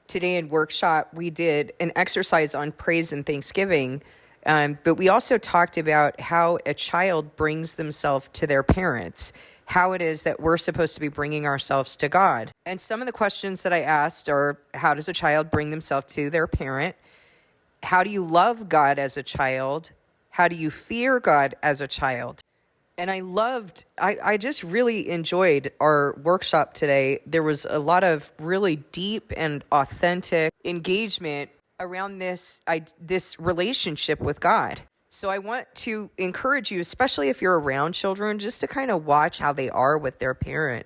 Today in workshop, we did an exercise on praise and thanksgiving, but we also talked about how a child brings themselves to their parents, how it is that we're supposed to be bringing ourselves to God. And some of the questions that I asked are, how does a child bring themselves to their parent? How do you love God as a child? How do you fear God as a child? And I just really enjoyed our workshop today. There was a lot of really deep and authentic engagement around this relationship with God. So I want to encourage you, especially if you're around children, just to kind of watch how they are with their parent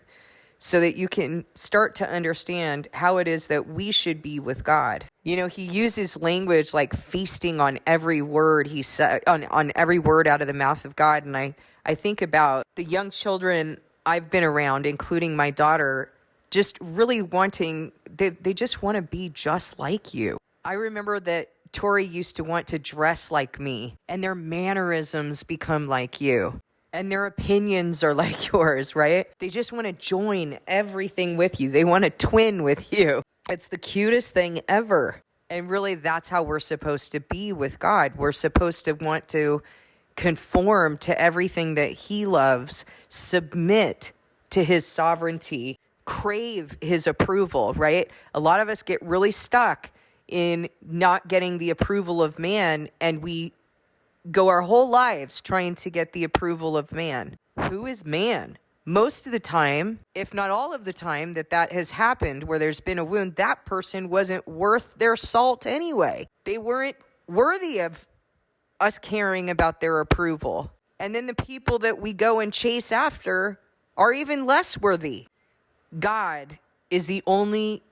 so that you can start to understand how it is that we should be with God. You know, he uses language like feasting on every word he said, on every word out of the mouth of God. And I think about the young children I've been around, including my daughter, just really they just want to be just like you. I remember that Tori used to want to dress like me, and their mannerisms become like you. And their opinions are like yours, right? They just want to join everything with you. They want to twin with you. It's the cutest thing ever. And really, that's how we're supposed to be with God. We're supposed to want to conform to everything that he loves, submit to his sovereignty, crave his approval, right? A lot of us get really stuck in not getting the approval of man, and we go our whole lives trying to get the approval of man. Who is man? Most of the time, if not all of the time that has happened where there's been a wound, that person wasn't worth their salt anyway. They weren't worthy of us caring about their approval. And then the people that we go and chase after are even less worthy. God is the only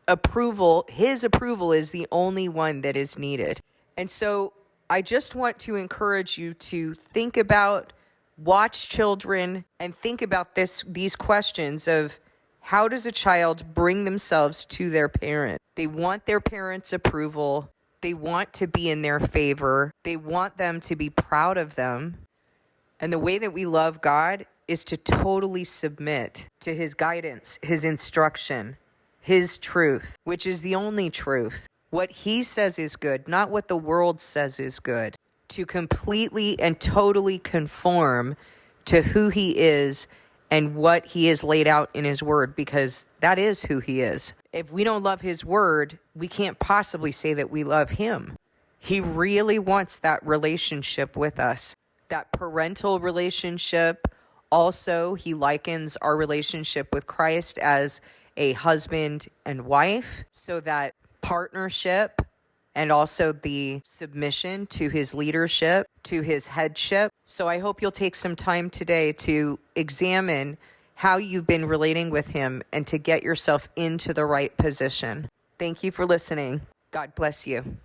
approval. His approval is the only one that is needed. And so I just want to encourage you to think about, watch children, and think about these questions of how does a child bring themselves to their parent? They want their parents' approval. They want to be in their favor. They want them to be proud of them. And the way that we love God is to totally submit to his guidance, his instruction, his truth, which is the only truth. What he says is good, not what the world says is good. To completely and totally conform to who he is and what he has laid out in his word, because that is who he is. If we don't love his word, we can't possibly say that we love him. He really wants that relationship with us, that parental relationship. Also, he likens our relationship with Christ as a husband and wife, so that partnership and also the submission to his leadership, to his headship. So I hope you'll take some time today to examine how you've been relating with him and to get yourself into the right position. Thank you for listening. God bless you.